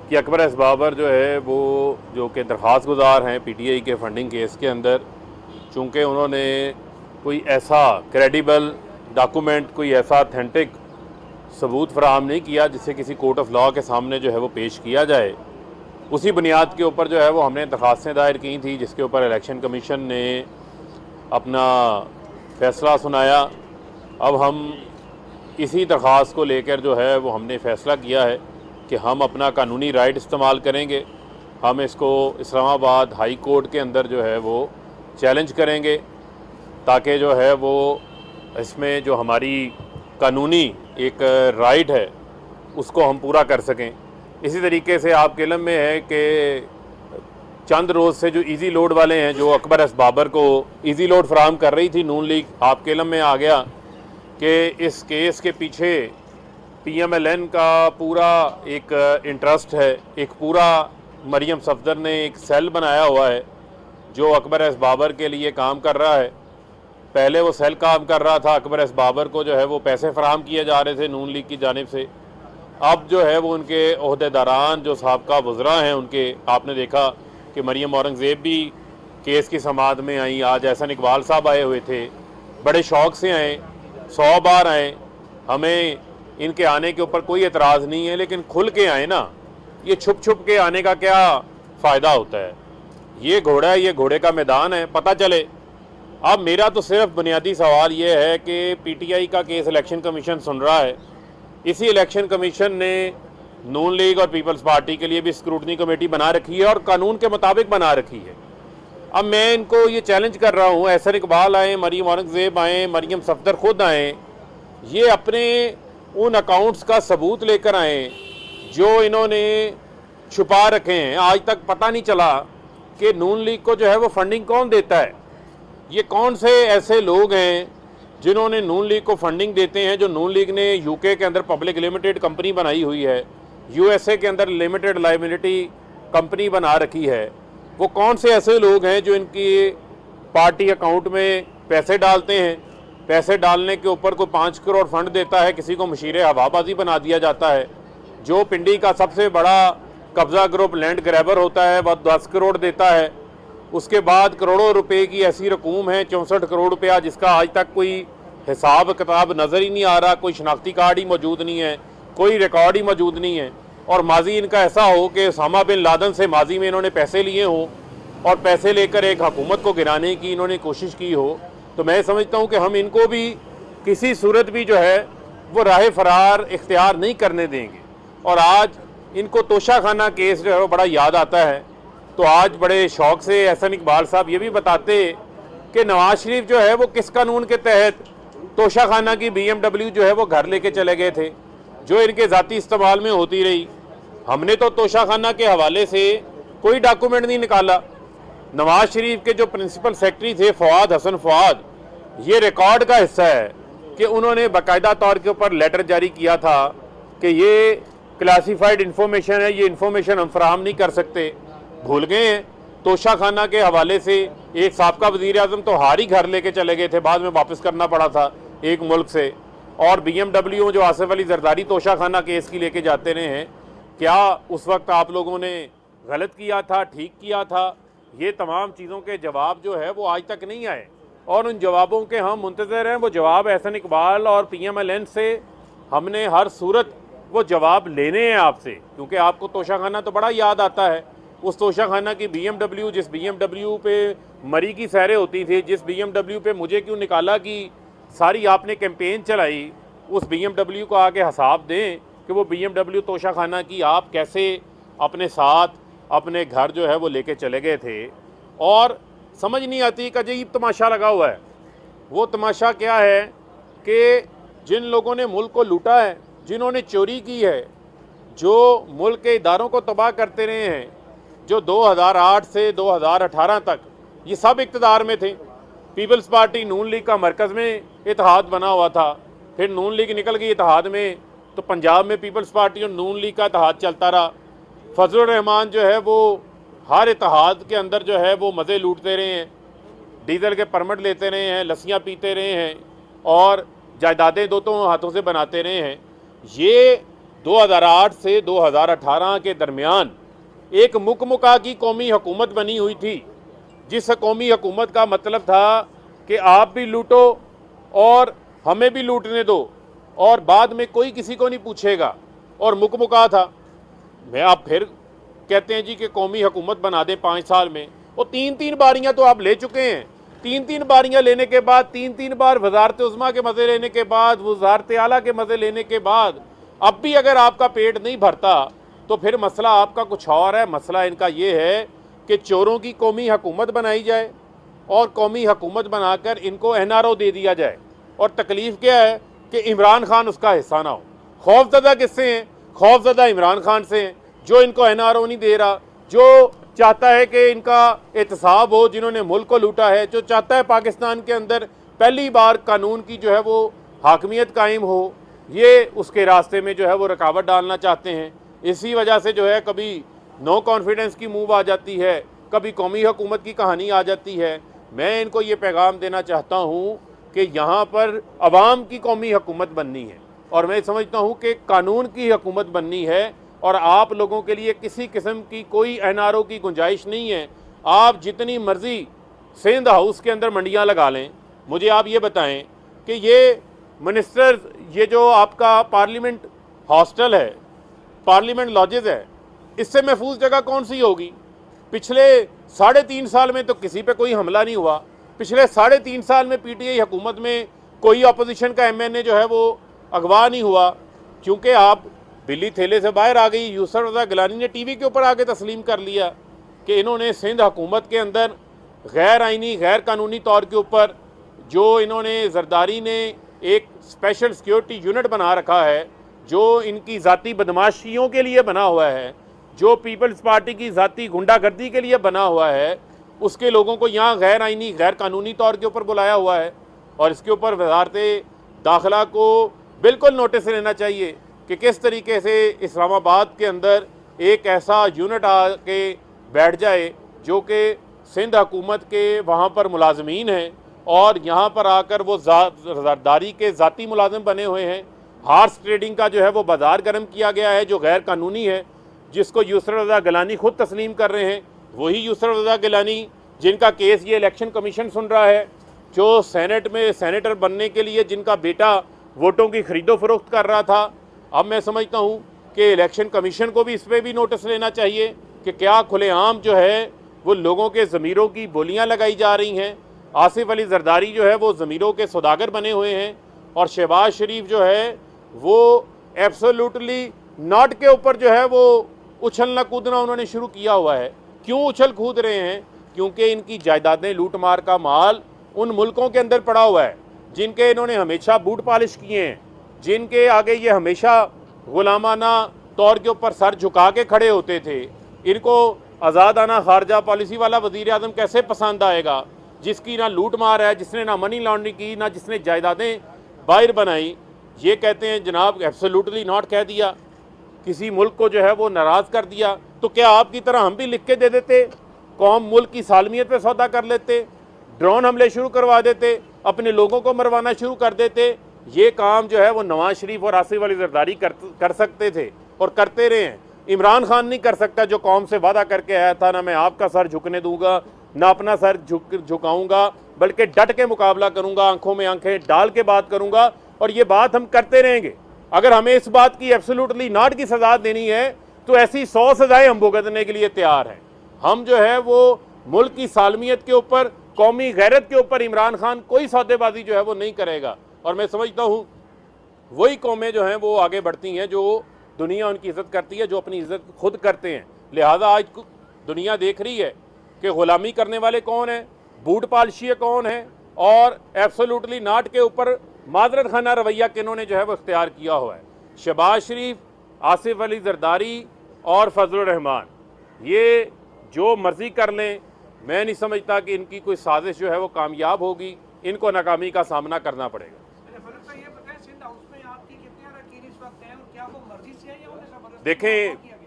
कि अकबर एस बाबर जो है वो जो कि दरख्वास्त गुजार हैं पीटीआई के फंडिंग केस के अंदर, चूँकि उन्होंने कोई ऐसा क्रेडिबल डॉक्यूमेंट, कोई ऐसा अथेंटिक सबूत फराहम नहीं किया जिससे किसी कोर्ट ऑफ लॉ के सामने जो है वो पेश किया जाए, उसी बुनियाद के ऊपर जो है वो हमने दरख्वास्तें दायर की थी, जिसके ऊपर इलेक्शन कमीशन ने अपना फ़ैसला सुनाया। अब हम इसी दरख्वास्त को लेकर जो है वो हमने फ़ैसला किया है कि हम अपना कानूनी राइट इस्तेमाल करेंगे। हम इसको इस्लामाबाद हाई कोर्ट के अंदर जो है वो चैलेंज करेंगे, ताकि जो है वो इसमें जो हमारी कानूनी एक राइट है उसको हम पूरा कर सकें। इसी तरीके से आपके इल्म में है कि चंद रोज़ से जो इजी लोड वाले हैं, जो अकबर एस बाबर को इजी लोड फराहम कर रही थी नून लीग, आपके इल्म में आ गया कि इस केस के पीछे PMLN का पूरा एक इंटरेस्ट है। एक पूरा मरियम सफदर ने एक सेल बनाया हुआ है जो अकबर एस बाबर के लिए काम कर रहा है। पहले वो सेल काम कर रहा था, अकबर एस बाबर को जो है वो पैसे फराहम किए जा रहे थे नून लीग की जानिब से। अब जो है वो उनके ओहदेदारान जो साबका वज़रा हैं उनके, आपने देखा कि मरियम औरंगज़ेब भी केस की समाअत में आई। आज एहसन इकबाल साहब आए हुए थे, बड़े शौक़ से आए, 100 बार आए। हमें इनके आने के ऊपर कोई एतराज़ नहीं है, लेकिन खुल के आए ना। ये छुप छुप के आने का क्या फ़ायदा होता है? ये घोड़ा है, ये घोड़े का मैदान है, पता चले। अब मेरा तो सिर्फ बुनियादी सवाल ये है कि PTI का केस इलेक्शन कमीशन सुन रहा है। इसी इलेक्शन कमीशन ने नून लीग और पीपल्स पार्टी के लिए भी स्क्रूटनी कमेटी बना रखी है और कानून के मुताबिक बना रखी है। अब मैं इनको ये चैलेंज कर रहा हूँ, एहसन इकबाल आए, मरियम औरंगज़ेब आएँ, मरियम सफदर खुद आएँ, ये अपने उन अकाउंट्स का सबूत लेकर आएँ जो इन्होंने छुपा रखे हैं। आज तक पता नहीं चला कि नून लीग को जो है वो फंडिंग कौन देता है। ये कौन से ऐसे लोग हैं जिन्होंने नून लीग को फंडिंग देते हैं, जो नून लीग ने UK के अंदर पब्लिक लिमिटेड कंपनी बनाई हुई है, USA के अंदर लिमिटेड लायबिलिटी कंपनी बना रखी है। वो कौन से ऐसे लोग हैं जो इनकी पार्टी अकाउंट में पैसे डालते हैं? पैसे डालने के ऊपर कोई 5 करोड़ फंड देता है, किसी को मशीर हवाबाजी बना दिया जाता है। जो पिंडी का सबसे बड़ा कब्ज़ा ग्रुप लैंड ग्रैबर होता है वह 10 करोड़ देता है। उसके बाद करोड़ों रुपए की ऐसी रकूम है, 64 करोड़ रुपया, जिसका आज तक कोई हिसाब किताब नज़र ही नहीं आ रहा। कोई शनाख्ती कार्ड ही मौजूद नहीं है, कोई रिकॉर्ड ही मौजूद नहीं है। और माजी इनका ऐसा हो कि उसामा बिन लादेन से माजी में इन्होंने पैसे लिए हों और पैसे लेकर एक हुकूमत को गिराने की इन्होंने कोशिश की हो, तो मैं समझता हूँ कि हम इनको भी किसी सूरत भी जो है वो राह फरार इख्तियार नहीं करने देंगे। और आज इनको तोशाखाना केस जो है वो बड़ा याद आता है, तो आज बड़े शौक़ से एहसन इकबाल साहब ये भी बताते कि नवाज शरीफ जो है वो किस कानून के तहत तोशाखाना की BMW जो है वो घर लेके चले गए थे, जो इनके ज़ाती इस्तेमाल में होती रही। हमने तो तोशाखाना के हवाले से कोई डॉक्यूमेंट नहीं निकाला। नवाज शरीफ के जो प्रिंसिपल सेक्रेटरी थे फवाद हसन फवाद, ये रिकॉर्ड का हिस्सा है कि उन्होंने बाकायदा तौर के ऊपर लेटर जारी किया था कि ये क्लासीफाइड इंफॉर्मेशन है, ये इंफॉर्मेशन हम फराहम नहीं कर सकते। भूल गए हैं। तोशाखाना के हवाले से एक साबका वज़ीर आज़म तो हार ही घर लेके चले गए थे, बाद में वापस करना पड़ा था एक मुल्क से। और BMW जो आसिफ अली जरदारी तोशाखाना केस की लेके जाते रहे हैं, क्या उस वक्त आप लोगों ने गलत किया था, ठीक किया था? ये तमाम चीज़ों के जवाब जो है वो आज तक नहीं आए और उन जवाबों के हम मुंतज़र हैं। वो जवाब एहसन इकबाल और PMLN से हमने हर सूरत वो जवाब लेने हैं आपसे, क्योंकि आपको तोशाखाना तो बड़ा याद आता है। उस तोशाखाना की BMW, जिस BMW पे मरी की सैरें होती थी, जिस BMW पे मुझे क्यों निकाला की सारी आपने कैंपेन चलाई, उस BMW को आके हिसाब दें कि वो BMW तोशाखाना की आप कैसे अपने साथ अपने घर जो है वो लेके चले गए थे। और समझ नहीं आती कि अजीब तमाशा लगा हुआ है। वो तमाशा क्या है कि जिन लोगों ने मुल्क को लूटा है, जिन्होंने चोरी की है, जो मुल्क के इदारों को तबाह करते रहे हैं, जो 2008 से 2018 तक ये सब इक़्तिदार में थे। पीपल्स पार्टी नून लीग का मरकज़ में इत्तेहाद बना हुआ था, फिर नून लीग निकल गई इत्तेहाद में, तो पंजाब में पीपल्स पार्टी और नून लीग का इत्तेहाद चलता रहा। फजलुर रहमान जो है वो हर इत्तेहाद के अंदर जो है वो मज़े लूटते रहे हैं, डीजल के परमिट लेते रहे हैं, लस्सियाँ पीते रहे हैं और जायदादें दो हाथों से बनाते रहे हैं। ये 2008 से 2018 के दरमियान एक मुकमुका की कौमी हुकूमत बनी हुई थी, जिस कौमी हुकूमत का मतलब था कि आप भी लूटो और हमें भी लूटने दो और बाद में कोई किसी को नहीं पूछेगा, और मुकमुका था। मैं आप फिर कहते हैं जी कि कौमी हुकूमत बना दें 5 साल में, और 3-3 बारियां तो आप ले चुके हैं। 3-3 बारियां लेने के बाद, 3-3 बार वजारत उज़्मा के मज़े लेने के बाद, वजारत आला के मज़े लेने के बाद अब भी अगर आपका पेट नहीं भरता तो फिर मसला आपका कुछ और है। मसला इनका ये है कि चोरों की कौमी हुकूमत बनाई जाए और कौमी हुकूमत बनाकर इनको NRO दे दिया जाए, और तकलीफ़ क्या है कि इमरान खान उसका हिस्सा ना हो। खौफजदा किससे हैं? खौफजदा इमरान खान से हैं, जो इनको NRO नहीं दे रहा, जो चाहता है कि इनका एहतसाब हो, जिन्होंने मुल्क को लूटा है, जो चाहता है पाकिस्तान के अंदर पहली बार कानून की जो है वो हाकमियत कायम हो, ये उसके रास्ते में जो है वो रुकावट डालना चाहते हैं। इसी वजह से जो है कभी नो कॉन्फिडेंस की मूव आ जाती है, कभी कौमी हुकूमत की कहानी आ जाती है। मैं इनको ये पैगाम देना चाहता हूँ कि यहाँ पर अवाम की कौमी हुकूमत बननी है, और मैं समझता हूँ कि कानून की हुकूमत बननी है, और आप लोगों के लिए किसी किस्म की कोई NRO की गुंजाइश नहीं है। आप जितनी मर्जी सिंध हाउस के अंदर मंडियाँ लगा लें। मुझे आप ये बताएं कि ये मिनिस्टर्स, ये जो आपका पार्लियामेंट हॉस्टल है, पार्लियामेंट लॉजेस है, इससे महफूज जगह कौन सी होगी? पिछले 3.5 साल में तो किसी पे कोई हमला नहीं हुआ। पिछले 3.5 साल में PTI हुकूमत में कोई अपोजिशन का MNA जो है वो अगवा नहीं हुआ, क्योंकि आप बिल्ली थैले से बाहर आ गई। यूसुफ रज़ा गिलानी ने TV के ऊपर आके तस्लीम कर लिया कि इन्होंने सिंध हुकूमत के अंदर गैर आइनी, गैर कानूनी तौर के ऊपर जो इन्होंने जरदारी ने एक स्पेशल सिक्योरिटी यूनिट बना रखा है, जो इनकी ज़ाती बदमाशियों के लिए बना हुआ है, जो पीपल्स पार्टी की ज़ाती गुंडागर्दी के लिए बना हुआ है, उसके लोगों को यहाँ गैर आइनी, गैर कानूनी तौर के ऊपर बुलाया हुआ है। और इसके ऊपर वज़ारत दाखिला को बिल्कुल नोटिस लेना चाहिए कि किस तरीके से इस्लामाबाद के अंदर एक ऐसा यूनिट आके बैठ जाए जो कि सिंध हुकूमत के वहाँ पर मुलाजमीन हैं, और यहाँ पर आकर वो जरदारी के ज़ाती मुलाजिम बने हुए हैं। हार्स ट्रेडिंग का जो है वो बाज़ार गर्म किया गया है, जो गैर कानूनी है, जिसको यूसुफ रज़ा गिलानी खुद तस्लीम कर रहे हैं। वही यूसुफ रज़ा गिलानी जिनका केस ये इलेक्शन कमीशन सुन रहा है, जो सेनेट में सेनेटर बनने के लिए जिनका बेटा वोटों की खरीदो फरोख्त कर रहा था। अब मैं समझता हूँ कि इलेक्शन कमीशन को भी इस पर भी नोटिस लेना चाहिए कि क्या खुलेआम जो है वो लोगों के ज़मीरों की बोलियाँ लगाई जा रही हैं। आसिफ अली जरदारी जो है वो ज़मीरों के सौदागर बने हुए हैं, और शहबाज शरीफ जो है वो एब्सोल्युटली नॉट के ऊपर जो है वो उछलना कूदना उन्होंने शुरू किया हुआ है। क्यों उछल कूद रहे हैं? क्योंकि इनकी जायदादें, लूट मार का माल उन मुल्कों के अंदर पड़ा हुआ है जिनके इन्होंने हमेशा बूट पॉलिश किए हैं, जिनके आगे ये हमेशा गुलामाना तौर के ऊपर सर झुका के खड़े होते थे। इनको आज़ादाना खारजा पॉलिसी वाला वज़ीर आज़म कैसे पसंद आएगा, जिसकी ना लूट मार है, जिसने ना मनी लॉन्ड्रिंग की, ना जिसने जायदादें बाहर बनाई। ये कहते हैं जनाब एब्सोल्युटली नॉट कह दिया, किसी मुल्क को जो है वो नाराज़ कर दिया। तो क्या आपकी तरह हम भी लिख के दे देते? कौम मुल्क की सालमियत पे सौदा कर लेते, ड्रोन हमले शुरू करवा देते, अपने लोगों को मरवाना शुरू कर देते। ये काम जो है वो नवाज शरीफ और आसिफ अली जरदारी कर सकते थे और करते रहे हैं। इमरान खान नहीं कर सकता, जो कौम से वादा करके आया था, ना मैं आपका सर झुकने दूंगा, ना अपना सर झुकाऊंगा, बल्कि डट के मुकाबला करूंगा, आंखों में आंखें डाल के बात करूंगा, और ये बात हम करते रहेंगे। अगर हमें इस बात की एब्सोल्युटली नॉट की सज़ा देनी है तो ऐसी 100 सज़ाएं हम भुगतने के लिए तैयार हैं। हम जो है वो मुल्क की सालमियत के ऊपर, कौमी गैरत के ऊपर इमरान खान कोई सौदेबाजी जो है वो नहीं करेगा। और मैं समझता हूँ वही कौमें जो हैं वो आगे बढ़ती हैं, जो दुनिया उनकी इज़्ज़त करती है, जो अपनी इज़्ज़त खुद करते हैं। लिहाजा आज दुनिया देख रही है कि ग़ुलामी करने वाले कौन हैं, बूट पालशिए कौन हैं, और एब्सोल्युटली नॉट के ऊपर माजरत खाना रवैया किन्होंने जो है वो इख्तियार किया हुआ है। शहबाज शरीफ, आसिफ अली जरदारी और फजलुर रहमान, ये जो मर्जी कर लें, मैं नहीं समझता कि इनकी कोई साजिश जो है वो कामयाब होगी। इनको नाकामी का सामना करना पड़ेगा।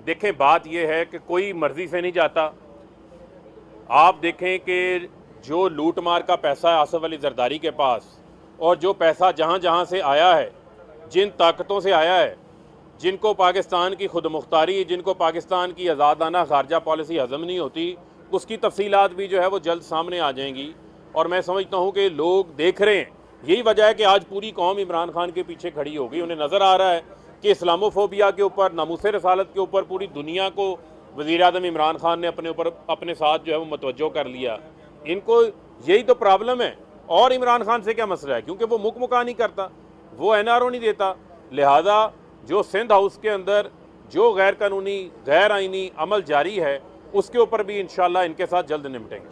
देखें बात यह है कि कोई मर्जी से नहीं जाता। आप देखें कि जो लूट मार का पैसा है आसिफ अली जरदारी के पास, और जो पैसा जहाँ जहाँ से आया है, जिन ताकतों से आया है, जिनको पाकिस्तान की खुद मुख्तारी, जिनको पाकिस्तान की आज़ादाना खारजा पॉलिसी हज़म नहीं होती, उसकी तफसीलात भी जो है वो जल्द सामने आ जाएंगी। और मैं समझता हूँ कि लोग देख रहे हैं, यही वजह है कि आज पूरी कौम इमरान खान के पीछे खड़ी हो गई। उन्हें नज़र आ रहा है कि इस्लामोफोबिया के ऊपर, नामूस रसालत के ऊपर पूरी दुनिया को वज़ीर आज़म इमरान खान ने अपने साथ जो है वो मुतवज्जो कर लिया। इनको यही तो प्रॉब्लम है। और इमरान खान से क्या मसला है? क्योंकि वो मुका नहीं करता, वो NRO नहीं देता। लिहाजा जो सिंध हाउस के अंदर जो गैर कानूनी गैर आइनी अमल जारी है, उसके ऊपर भी इंशाल्लाह इनके साथ जल्द निपटेंगे।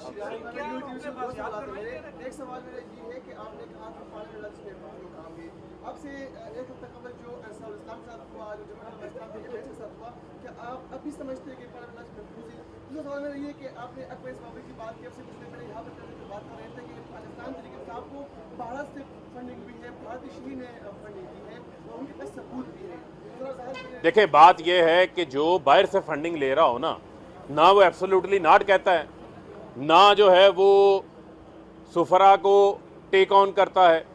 देखें, बात यह है कि जो बाहर से फंडिंग ले रहा हो ना वो एब्सोल्युटली नॉट कहता है, ना जो है वो सुफरा को टेक ऑन करता है,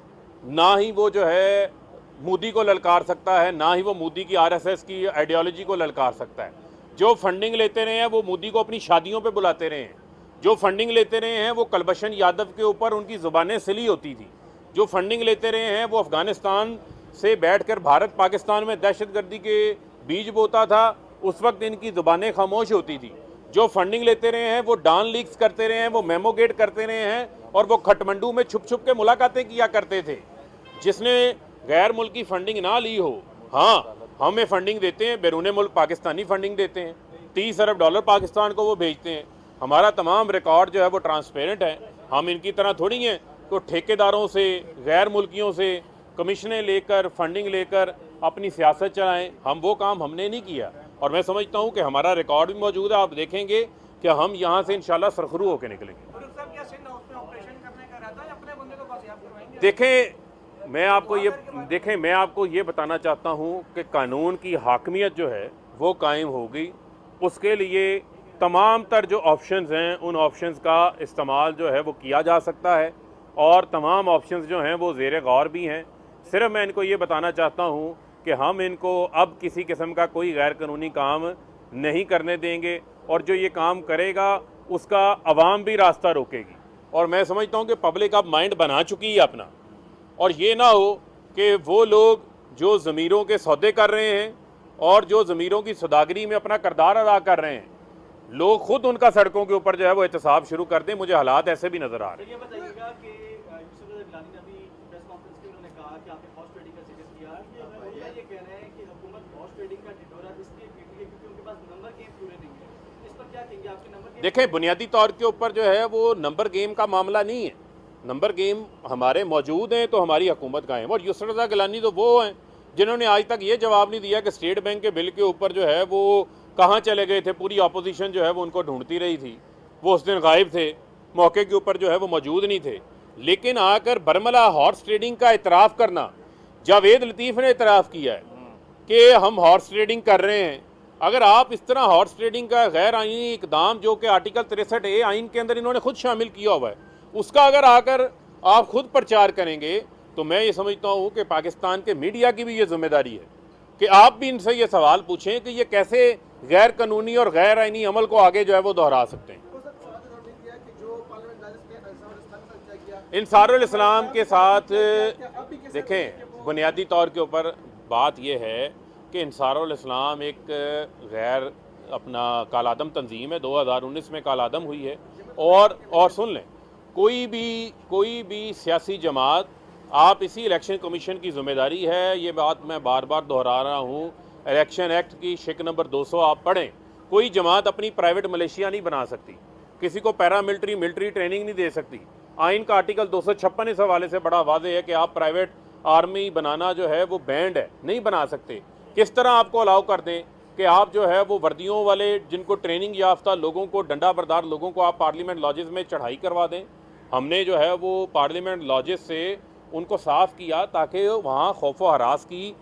ना ही वो जो है मोदी को ललकार सकता है, ना ही वो मोदी की RSS की आइडियोलॉजी को ललकार सकता है। जो फंडिंग लेते रहे हैं वो मोदी को अपनी शादियों पे बुलाते रहे हैं। जो फंडिंग लेते रहे हैं वो कुलभूषण यादव के ऊपर उनकी ज़ुबानें सिली होती थी। जो फंडिंग लेते रहे हैं वो अफ़गानिस्तान से बैठकर भारत पाकिस्तान में दहशतगर्दी के बीज बोता था, उस वक्त इनकी ज़ुबानें खामोश होती थी। जो फंडिंग लेते रहे हैं वो डान लीक्स करते रहे हैं, वो मेमोगेट करते रहे हैं, और वो खटमंडू में छुप छुप के मुलाकातें किया करते थे। जिसने गैर मुल्की फंडिंग ना ली हो, हाँ हमें फंडिंग देते हैं, बैरून मुल्क पाकिस्तानी फंडिंग देते हैं, $30 अरब पाकिस्तान को वो भेजते हैं। हमारा तमाम रिकॉर्ड जो है वो ट्रांसपेरेंट है। हम इनकी तरह थोड़ी हैं तो ठेकेदारों से, गैर मुल्कियों से कमीशनें लेकर, फंडिंग लेकर अपनी सियासत चलाएं। हम वो काम हमने नहीं किया, और मैं समझता हूं कि हमारा रिकॉर्ड भी मौजूद है। आप देखेंगे कि हम यहां से इंशाल्लाह सरखरू होकर निकलेंगे। देखें, मैं आपको ये बताना चाहता हूं कि कानून की हाकमियत जो है वो कायम होगी। उसके लिए तमाम तर जो ऑप्शंस हैं, उन ऑप्शंस का इस्तेमाल जो है वो किया जा सकता है, और तमाम ऑप्शंस जो हैं वो ज़ेर गौर भी हैं। सिर्फ मैं इनको ये बताना चाहता हूँ कि हम इनको अब किसी किस्म का कोई गैर कानूनी काम नहीं करने देंगे, और जो ये काम करेगा उसका अवाम भी रास्ता रोकेगी। और मैं समझता हूँ कि पब्लिक अब माइंड बना चुकी है अपना, और ये ना हो कि वो लोग जो ज़मीरों के सौदे कर रहे हैं और जो ज़मीरों की सौदागरी में अपना किरदार अदा कर रहे हैं, लोग खुद उनका सड़कों के ऊपर जो है वो एहतसाब शुरू कर दें। मुझे हालात ऐसे भी नज़र आ रहे हैं। देखें, बुनियादी तौर के ऊपर जो है वो नंबर गेम का मामला नहीं है। नंबर गेम हमारे मौजूद हैं तो हमारी हुकूमत का है। और यूसुफ रज़ा गिलानी तो वो हैं जिन्होंने आज तक ये जवाब नहीं दिया कि स्टेट बैंक के बिल के ऊपर जो है वो कहाँ चले गए थे। पूरी अपोजिशन जो है वो उनको ढूंढती रही थी, वो उस दिन गायब थे, मौके के ऊपर जो है वो मौजूद नहीं थे। लेकिन आकर बरमला हॉर्स ट्रेडिंग का इतराफ़ करना, जावेद लतीफ़ ने इतराफ़ किया है कि हम हॉर्स ट्रेडिंग कर रहे हैं। अगर आप इस तरह हॉर्स ट्रेडिंग का गैर आईनी इकदाम जो कि आर्टिकल 63A आइन के अंदर इन्होंने खुद शामिल किया हुआ है, उसका अगर आकर आप खुद प्रचार करेंगे तो मैं ये समझता हूँ कि पाकिस्तान के मीडिया की भी ये जिम्मेदारी है कि आप भी इनसे ये सवाल पूछें कि ये कैसे गैर कानूनी और गैर आईनी अमल को आगे जो है वो दोहरा सकते हैं। इंसारुल इस्लाम के साथ देखें, बुनियादी तौर के ऊपर बात यह है कि इंसारुल इस्लाम एक गैर अपना कालादम तंजीम है, 2019 में कालादम हुई है। और सुन लें, कोई भी सियासी जमात, आप इसी इलेक्शन कमीशन की ज़िम्मेदारी है, ये बात मैं बार बार दोहरा रहा हूँ, इलेक्शन एक्ट की शिक नंबर 200 आप पढ़ें। कोई जमात अपनी प्राइवेट मलेशिया नहीं बना सकती, किसी को मिलिट्री ट्रेनिंग नहीं दे सकती। आइन का आर्टिकल 256 इस हवाले से बड़ा वाज़ेह है कि आप प्राइवेट आर्मी बनाना जो है वो बैंड है, नहीं बना सकते। किस तरह आपको अलाउ कर दें कि आप जो है वो वर्दियों वाले, जिनको ट्रेनिंग याफ्ता लोगों को, डंडा बरदार लोगों को आप पार्लियामेंट लॉजेस में चढ़ाई करवा दें। हमने जो है वो पार्लियामेंट लॉजेस से उनको साफ़ किया ताकि वहाँ खौफ व हरास की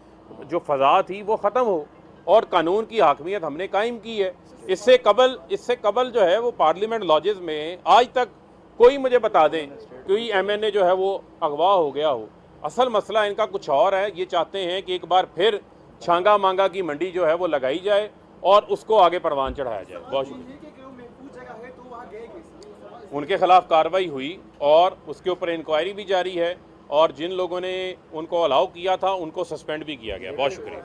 जो फ़ज़ा थी वो ख़त्म हो, और कानून की हाकमियत हमने कायम की है। इससे कबल जो है वो पार्लियामेंट लॉजेस में आज तक कोई मुझे बता दें कोई MNA जो है वो अगवा हो गया हो। असल मसला इनका कुछ और है। ये चाहते हैं कि एक बार फिर छांगा मांगा की मंडी जो है वो लगाई जाए और उसको आगे परवान चढ़ाया जाए। बहुत शुक्रिया। उनके खिलाफ कार्रवाई हुई और उसके ऊपर इंक्वायरी भी जारी है और जिन लोगों ने उनको अलाउ किया था उनको सस्पेंड भी किया गया। बहुत शुक्रिया।